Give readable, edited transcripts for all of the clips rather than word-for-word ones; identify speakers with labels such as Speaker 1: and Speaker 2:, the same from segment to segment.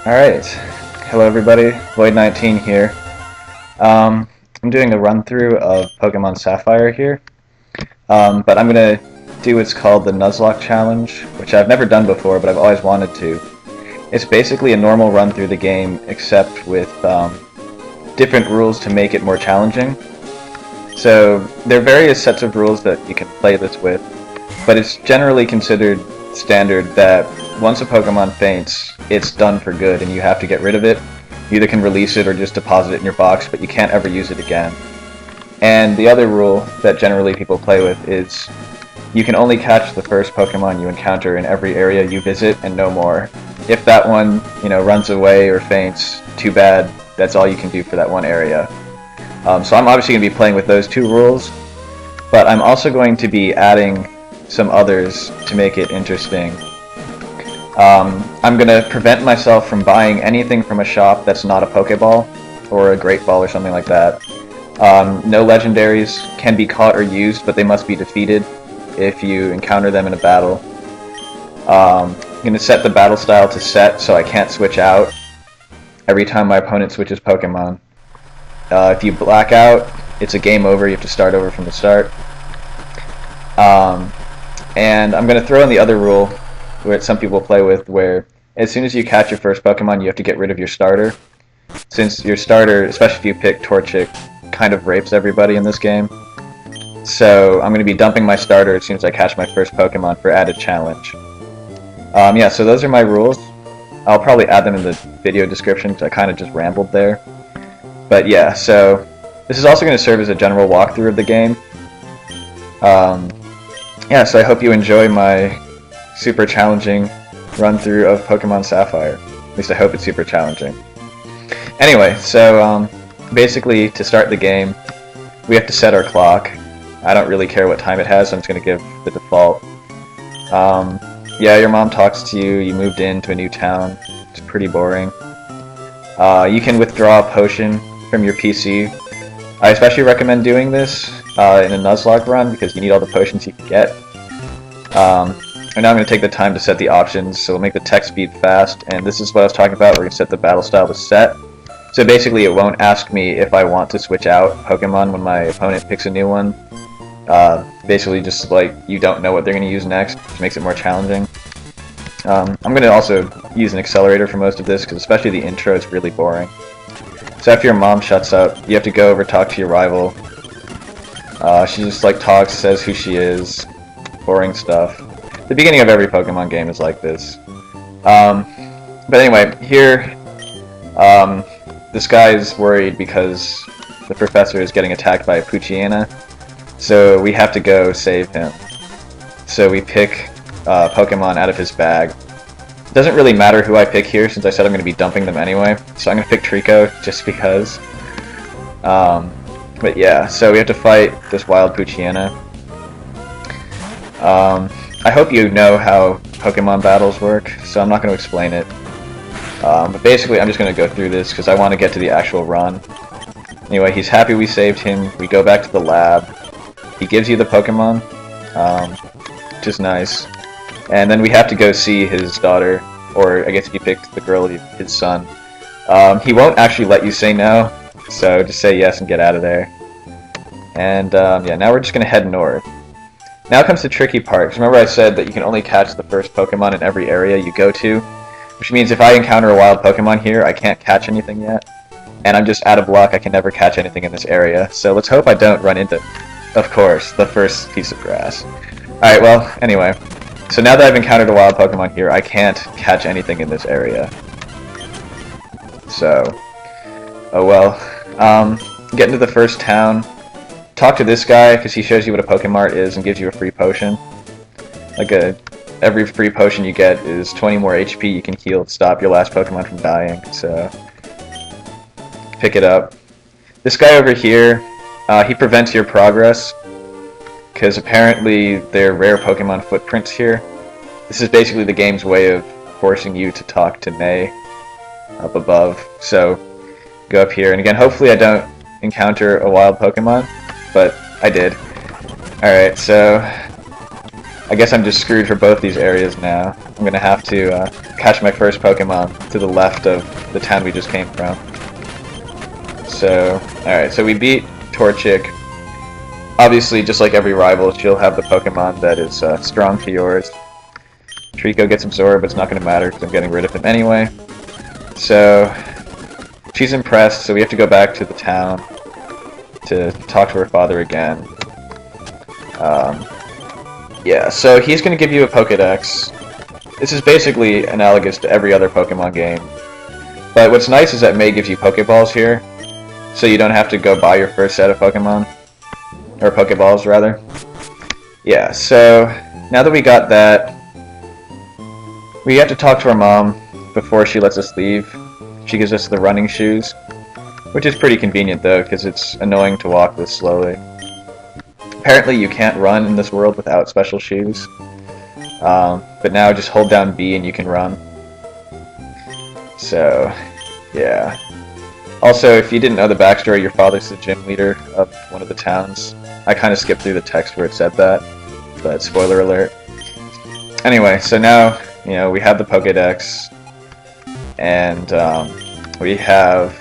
Speaker 1: Alright, hello everybody, Void19 here. I'm doing a run-through of Pokemon Sapphire here, but I'm going to do what's called the Nuzlocke challenge, which I've never done before, but I've always wanted to. It's basically a normal run through the game, except with different rules to make it more challenging. So there are various sets of rules that you can play this with, but it's generally considered standard that once a Pokemon faints, it's done for good and you have to get rid of it. You either can release it or just deposit it in your box, but you can't ever use it again. And the other rule that generally people play with is you can only catch the first Pokemon you encounter in every area you visit and no more. If that one, runs away or faints, too bad, that's all you can do for that one area. So I'm obviously going to be playing with those two rules, but I'm also going to be adding some others to make it interesting. I'm going to prevent myself from buying anything from a shop that's not a Pokeball or a Great Ball or something like that. No legendaries can be caught or used, but they must be defeated if you encounter them in a battle. I'm going to set the battle style to set so I can't switch out every time my opponent switches Pokemon. If you black out, it's a game over, you have to start over from the start. And I'm going to throw in the other rule, which some people play with, where as soon as you catch your first Pokemon, you have to get rid of your starter. Since your starter, especially if you pick Torchic, kind of rapes everybody in this game. So I'm going to be dumping my starter as soon as I catch my first Pokemon for added challenge. Yeah, so those are my rules. I'll probably add them in the video description because I kind of just rambled there. But yeah, so this is also going to serve as a general walkthrough of the game. Yeah, so I hope you enjoy my super challenging run-through of Pokemon Sapphire. At least I hope it's super challenging. Anyway, so basically to start the game, we have to set our clock. I don't really care what time it has, so I'm just going to give the default. Yeah, your mom talks to you, you moved into a new town. It's pretty boring. You can withdraw a potion from your PC. I especially recommend doing this in a Nuzlocke run because you need all the potions you can get. And now I'm going to take the time to set the options, so we'll make the text speed fast, and this is what I was talking about, we're going to set the battle style to set. So basically it won't ask me if I want to switch out Pokemon when my opponent picks a new one. Basically just like you don't know what they're going to use next, which makes it more challenging. I'm going to also use an accelerator for most of this, because especially the intro is really boring. So after your mom shuts up, you have to go over talk to your rival. She just like talks, says who she is, boring stuff. The beginning of every Pokemon game is like this. But anyway, here, this guy is worried because the professor is getting attacked by a Poochyena, so we have to go save him. So we pick Pokemon out of his bag. It doesn't really matter who I pick here, since I said I'm going to be dumping them anyway, so I'm going to pick Trico just because. But yeah, so we have to fight this wild Poochyena. I hope you know how Pokemon battles work, so I'm not going to explain it. But basically, I'm just going to go through this because I want to get to the actual run. Anyway, he's happy we saved him. We go back to the lab. He gives you the Pokemon, which is nice. And then we have to go see his daughter, or I guess if you picked the girl, his son. He won't actually let you say no, so just say yes and get out of there. And yeah, now we're just going to head north. Now comes the tricky part, because remember I said that you can only catch the first Pokemon in every area you go to, which means if I encounter a wild Pokemon here, I can't catch anything yet, and I'm just out of luck, I can never catch anything in this area, so let's hope I don't run into, of course, the first piece of grass. Alright, well, anyway, so now that I've encountered a wild Pokemon here, I can't catch anything in this area. So, oh well. Get into the first town. Talk to this guy, because he shows you what a Pokemart is and gives you a free potion. Like every free potion you get is 20 more HP you can heal to stop your last Pokemon from dying, so pick it up. This guy over here, he prevents your progress, because apparently there are rare Pokemon footprints here. This is basically the game's way of forcing you to talk to May up above, so go up here, and again, hopefully I don't encounter a wild Pokemon, but I did. Alright, so I guess I'm just screwed for both these areas now. I'm gonna have to catch my first Pokemon to the left of the town we just came from. So, alright, so we beat Torchic. Obviously, just like every rival, she'll have the Pokemon that is strong to yours. Trico gets absorbed, but it's not going to matter because I'm getting rid of him anyway. So, she's impressed, so we have to go back to the town to talk to her father again. Yeah, so he's going to give you a Pokédex. This is basically analogous to every other Pokemon game. But what's nice is that May gives you Pokeballs here, so you don't have to go buy your first set of Pokemon. Or Pokeballs, rather. Yeah, so now that we got that, we have to talk to our mom before she lets us leave. She gives us the running shoes, which is pretty convenient though, because it's annoying to walk this slowly. Apparently you can't run in this world without special shoes, but now just hold down B and you can run. So, yeah. Also, if you didn't know the backstory, your father's the gym leader of one of the towns. I kind of skipped through the text where it said that, but spoiler alert. Anyway, so now, you know, we have the Pokédex, and we have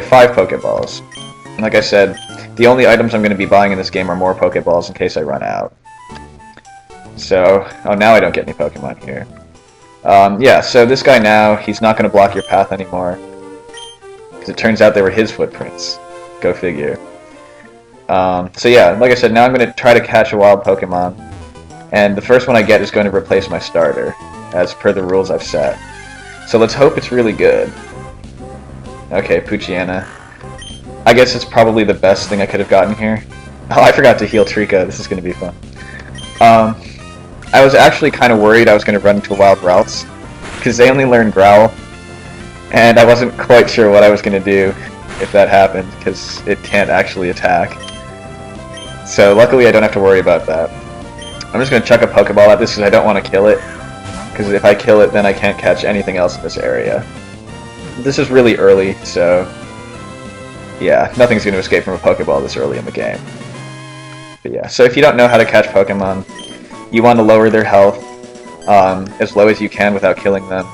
Speaker 1: 5 Pokeballs. And like I said, the only items I'm going to be buying in this game are more Pokeballs in case I run out. So, oh, now I don't get any Pokemon here. Yeah, so this guy now, he's not going to block your path anymore. Because it turns out they were his footprints. Go figure. So yeah, like I said, now I'm going to try to catch a wild Pokemon. And the first one I get is going to replace my starter, as per the rules I've set. So let's hope it's really good. Okay, Poochyena. I guess it's probably the best thing I could have gotten here. Oh, I forgot to heal Trico. This is going to be fun. I was actually kind of worried I was going to run into Wild Ralts, because they only learn Growl, and I wasn't quite sure what I was going to do if that happened, because it can't actually attack. So luckily I don't have to worry about that. I'm just going to chuck a Pokeball at this because I don't want to kill it, because if I kill it then I can't catch anything else in this area. This is really early, so yeah, nothing's going to escape from a Pokeball this early in the game. But yeah, so if you don't know how to catch Pokemon, you want to lower their health as low as you can without killing them.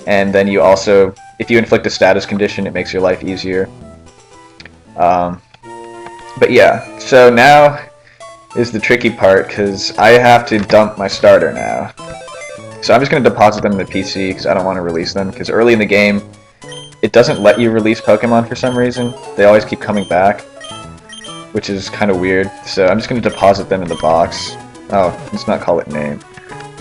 Speaker 1: And then you also, if you inflict a status condition, it makes your life easier. But yeah, so now is the tricky part, because I have to dump my starter now. So I'm just going to deposit them in the PC, because I don't want to release them, because early in the game, it doesn't let you release Pokemon for some reason. They always keep coming back, which is kind of weird. So I'm just going to deposit them in the box. Oh, let's not call it name.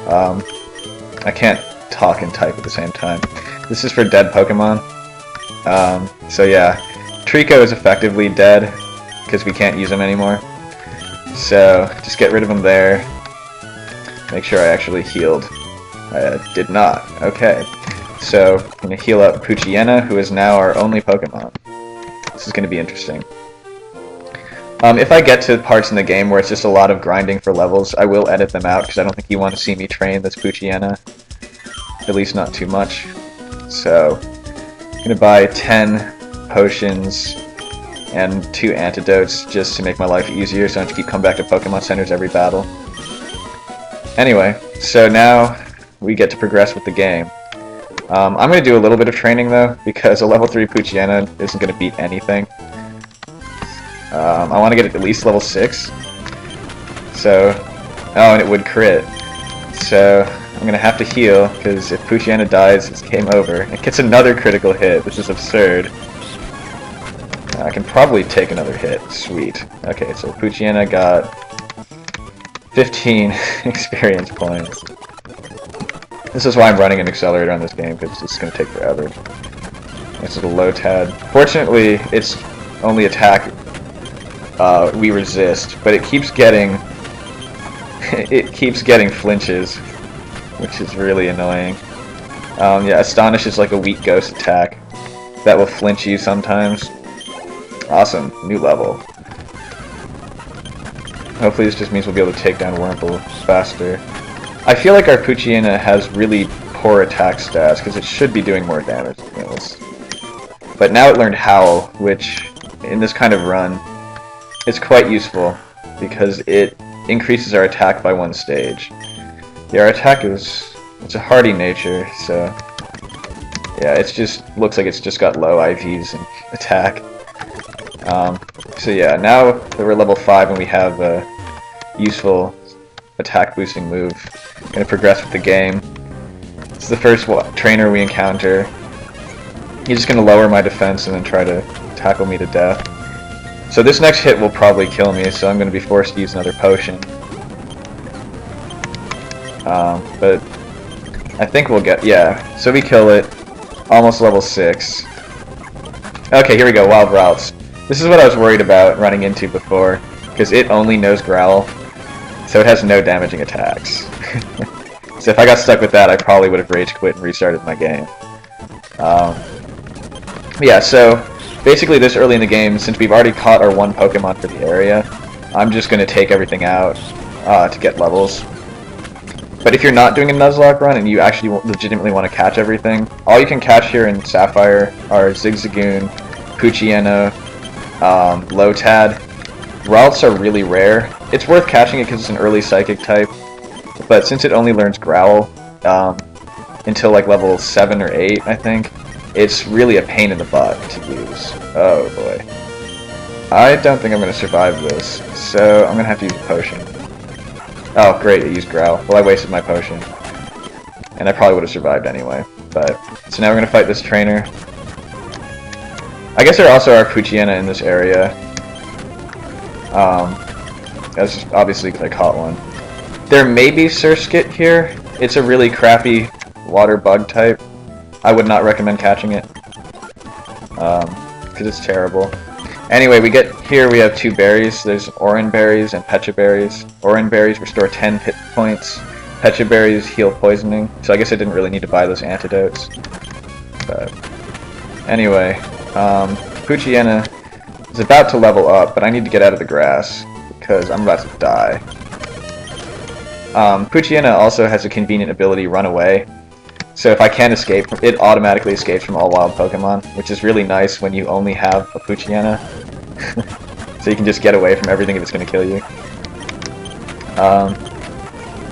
Speaker 1: I can't talk and type at the same time. This is for dead Pokemon. So yeah, Trico is effectively dead, because we can't use him anymore. So just get rid of him there. Make sure I actually healed. I did not. Okay. So I'm going to heal up Poochyena, who is now our only Pokemon. This is going to be interesting. If I get to parts in the game where it's just a lot of grinding for levels, I will edit them out, because I don't think you want to see me train this Poochyena. At least not too much. So I'm going to buy 10 potions and 2 antidotes just to make my life easier, so I don't have to keep coming back to Pokemon Centers every battle. Anyway, so now we get to progress with the game. I'm going to do a little bit of training though, because a level 3 Poochyena isn't going to beat anything. I want to get it at least level 6. So, oh, and it would crit. So I'm going to have to heal, because if Poochyena dies, it's game over. It gets another critical hit. This is absurd. I can probably take another hit. Sweet. Okay, so Poochyena got 15 experience points. This is why I'm running an accelerator on this game, because it's going to take forever. This is a Lotad. Fortunately, it's only attack we resist, but it keeps getting flinches, which is really annoying. Yeah, Astonish is like a weak ghost attack that will flinch you sometimes. Awesome, new level. Hopefully this just means we'll be able to take down Wurmple faster. I feel like our Poochyena has really poor attack stats, because it should be doing more damage than this. But now it learned Howl, which, in this kind of run, is quite useful, because it increases our attack by 1 stage. Yeah, our attack it's a hardy nature, so yeah, it's just looks like it's just got low IVs and attack. So yeah, now that we're level 5 and we have a useful attack boosting move, I'm gonna progress with the game. It's the first trainer we encounter. He's just gonna lower my defense and then try to tackle me to death. So this next hit will probably kill me, so I'm gonna be forced to use another potion. But I think we'll get, yeah. So we kill it, almost level 6. Okay, here we go, Wild Routes. This is what I was worried about running into before, because it only knows Growl, so it has no damaging attacks. So if I got stuck with that, I probably would have rage quit and restarted my game. Yeah, so basically this early in the game, since we've already caught our 1 Pokemon for the area, I'm just going to take everything out to get levels. But if you're not doing a Nuzlocke run and you actually legitimately want to catch everything, all you can catch here in Sapphire are Zigzagoon, Poochyena, Lotad. Ralts are really rare. It's worth catching it because it's an early Psychic type, but since it only learns Growl until like level 7 or 8, I think, it's really a pain in the butt to use. Oh boy. I don't think I'm going to survive this, so I'm going to have to use a potion. Oh great, it used Growl. Well, I wasted my potion. And I probably would have survived anyway. But so now we're going to fight this trainer. I guess there also are Poochyena in this area. That's just obviously because I caught one. There may be Surskit here. It's a really crappy water bug type. I would not recommend catching it. Because it's terrible. Anyway, we have 2 berries. There's Oran berries and Pecha berries. Oran berries restore 10 hit points. Pecha berries heal poisoning. So I guess I didn't really need to buy those antidotes. But anyway, Poochyena is about to level up, but I need to get out of the grass because I'm about to die. Poochyena also has a convenient ability, Run Away. So if I can't escape, it automatically escapes from all wild Pokemon, which is really nice when you only have a Poochyena. So you can just get away from everything if it's going to kill you.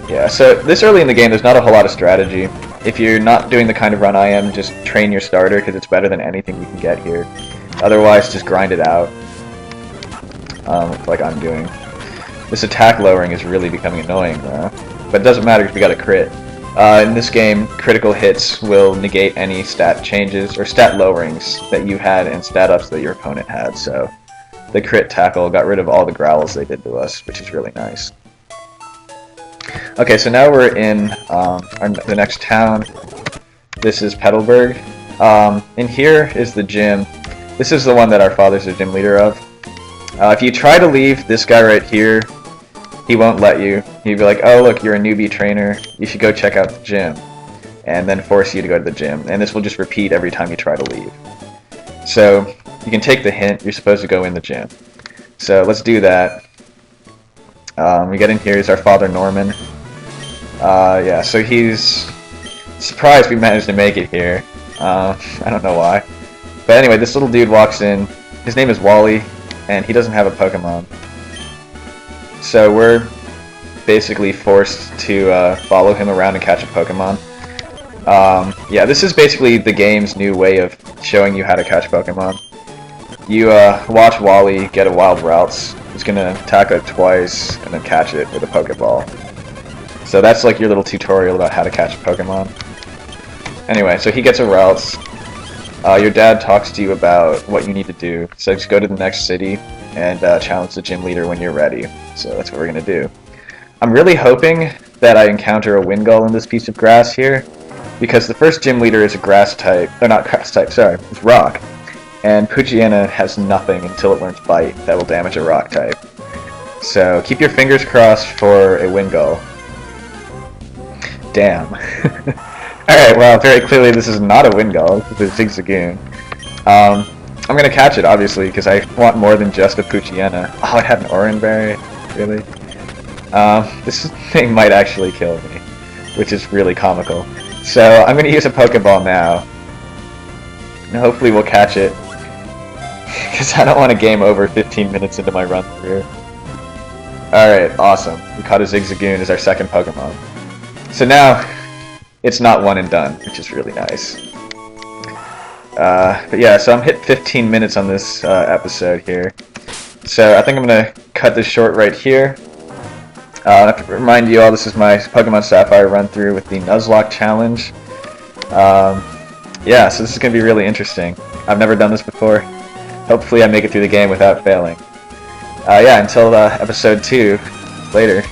Speaker 1: Yeah, so this early in the game, there's not a whole lot of strategy. If you're not doing the kind of run I am, just train your starter, because it's better than anything you can get here. Otherwise, just grind it out, like I'm doing. This attack lowering is really becoming annoying, though. But it doesn't matter if you got a crit. In this game, critical hits will negate any stat changes, or stat lowerings that you had and stat ups that your opponent had, so the crit tackle got rid of all the growls they did to us, which is really nice. Okay, so now we're in the next town. This is Petalburg. And here is the gym. This is the one that our father's the gym leader of. If you try to leave this guy right here, he won't let you. He'd be like, oh look, you're a newbie trainer, you should go check out the gym. And then force you to go to the gym. And this will just repeat every time you try to leave. So, you can take the hint, you're supposed to go in the gym. So, let's do that. We get in here, here's our father Norman. Yeah, so he's surprised we managed to make it here. I don't know why. But anyway, this little dude walks in. His name is Wally, and he doesn't have a Pokemon. So we're basically forced to follow him around and catch a Pokemon. Yeah, this is basically the game's new way of showing you how to catch Pokemon. You watch Wally get a Wild Routes. He's going to attack it twice and then catch it with a Pokeball. So that's like your little tutorial about how to catch a Pokemon. Anyway, so he gets a Routes. Your dad talks to you about what you need to do. So just go to the next city and challenge the gym leader when you're ready. So that's what we're going to do. I'm really hoping that I encounter a Wingull in this piece of grass here, because the first gym leader is a grass type, or not grass type, sorry, it's rock. And Poochyena has nothing until it learns Bite that will damage a rock type. So keep your fingers crossed for a Wingull. Damn. Alright, well, very clearly this is not a Wingull, this is a Zigzagoon. I'm gonna catch it, obviously, because I want more than just a Poochyena. Oh, it had an Oranberry? Really? This thing might actually kill me, which is really comical. So, I'm gonna use a Pokeball now. And hopefully we'll catch it. Because I don't want to game over 15 minutes into my run through. Alright, awesome. We caught a Zigzagoon as our second Pokemon. So now, it's not one and done, which is really nice. But yeah, so I'm hit 15 minutes on this episode here. So I think I'm going to cut this short right here. I have to remind you all, this is my Pokemon Sapphire run through with the Nuzlocke challenge. Yeah, so this is going to be really interesting. I've never done this before. Hopefully I make it through the game without failing. Yeah, until episode 2, later.